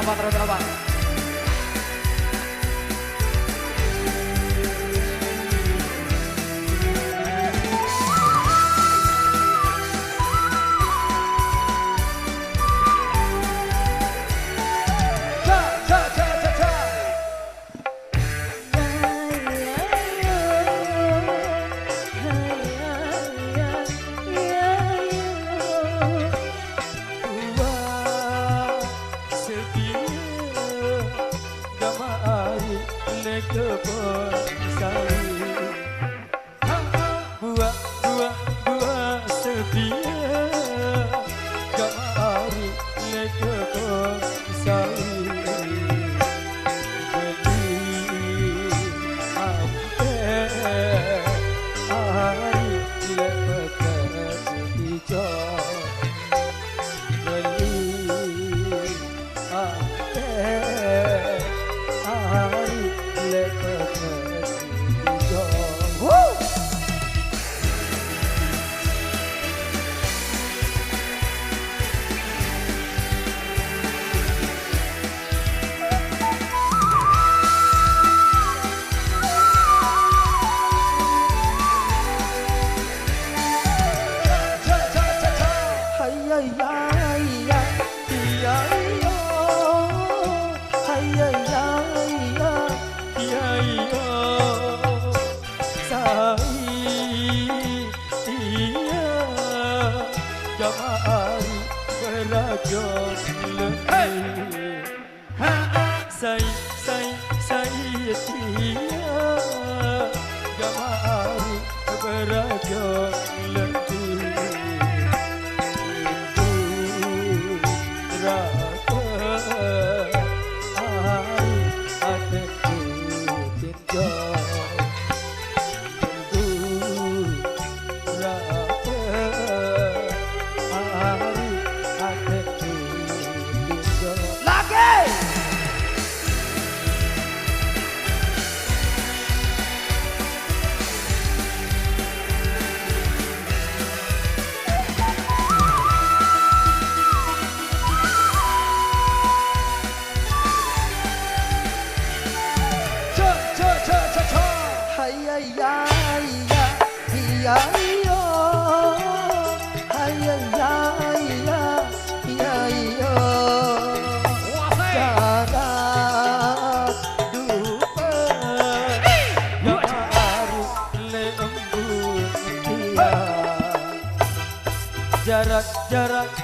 Terus.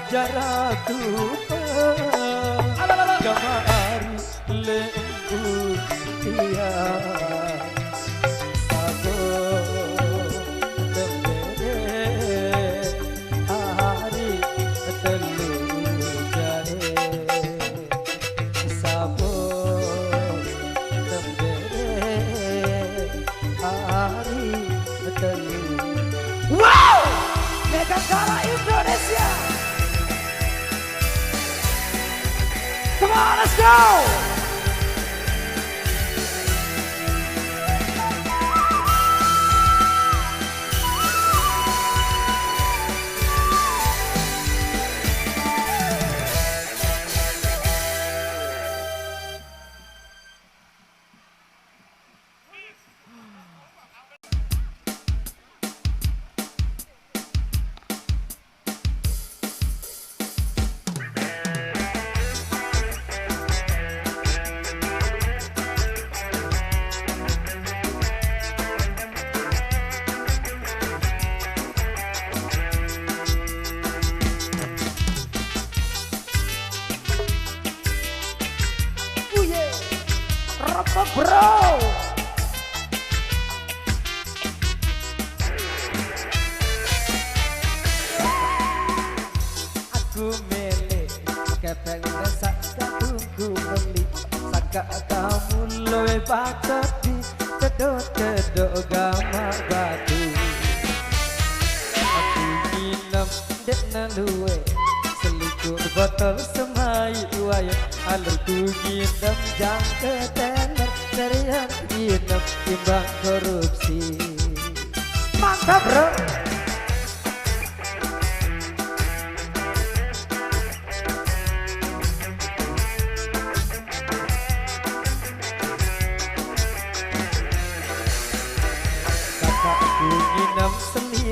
Jarak Gamari lembu dia Sabo tembere Hari telu jare Sabo tembere Hari telu. Wow! Megakara Indonesia. Come on, let's go! Bro, aku milih kepeng rasa tunggu beli saka kamu loe pakati kedok gamar batu aku minum dek naluwe selikur botol semai wayo alurku ngidam jang keteler serian ngidam timbang korupsi. Mantap bro.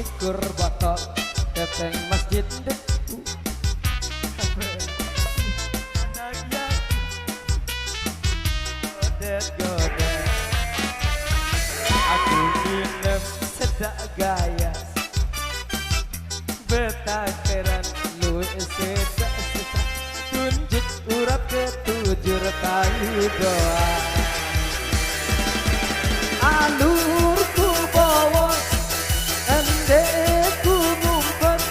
selikur botol keteng masjid deku anak yang godet-godet aku minum sedak gaya betakeran lu sedak-sedak tunjuk urap ketujur kali doa alurku bawa endeku ngumpet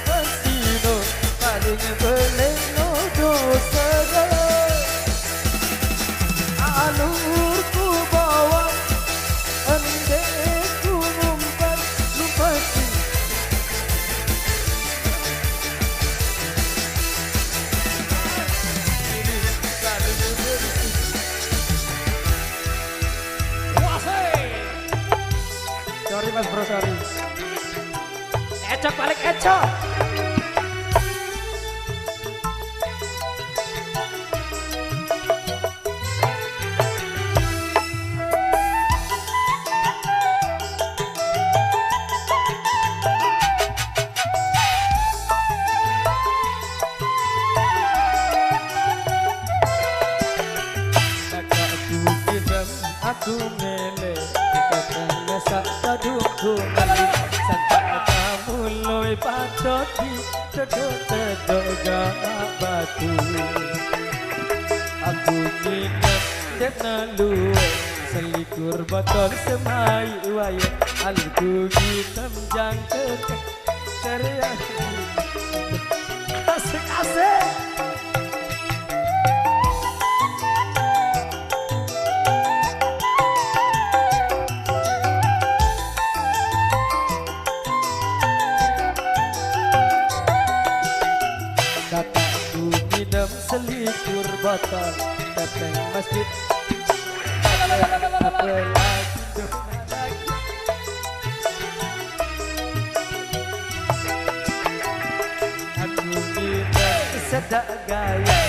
pesino paling beleno dosa alurku bawa endeku ngumpet pesino sorry mas bro, sorry. Ecok balik ecok. Aku mele katanya sak duku mali santak kamu loy pacoti cedok-cedok gak batu aku minum dena luwe selikur botol semai waya alku hitam jangkek ceria asik-asik kataku minum selikur botol datang masjid apa lagi aku minum sedak gaya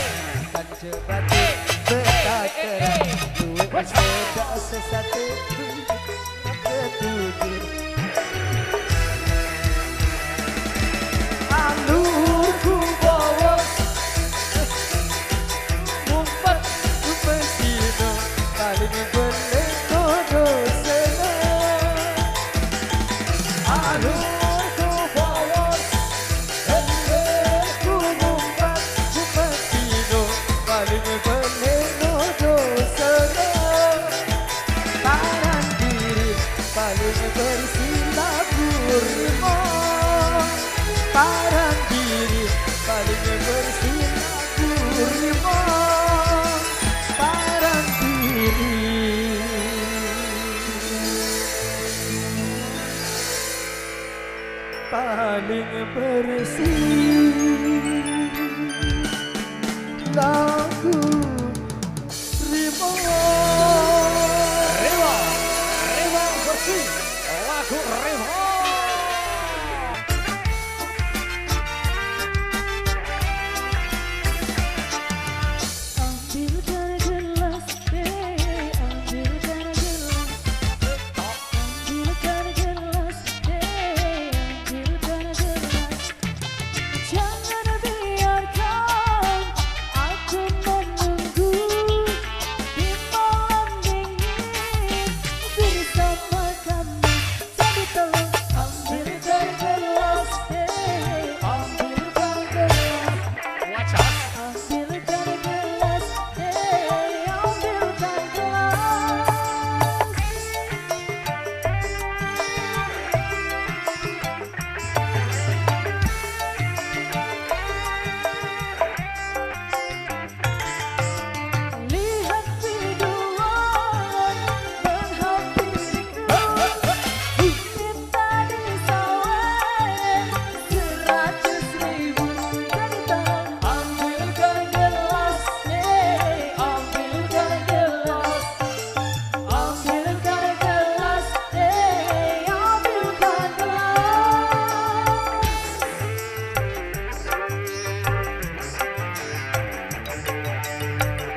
kan cebatu betakeran dua sedak sesatu ketujur alurku bawa ngumpet pesino paling beleno dosena alurku bawa endeku ngumpet pesino paling beleno dosena kanan diri paling bersilabur parang diri paling bersilaturahmi parang diri paling bersilaturahmi Rewa bersih lagu Rewa.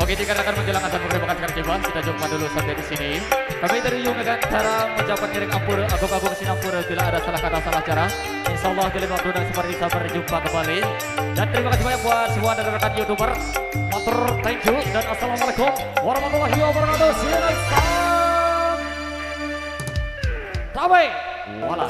Oke, dikarenakan menjelang azan maghrib akan kita jumpa dulu sampai di sini. Kami dari Yumegan cara mengucapkan kirim ampun agung-agung sinampura bila ada salah kata salah cara. Insyaallah dalam waktu dan seperti bisa berjumpa kembali. Dan terima kasih banyak buat semua dan rekan YouTuber. Matur thank you dan assalamualaikum warahmatullahi wabarakatuh. See you next time. Sampai. Wala.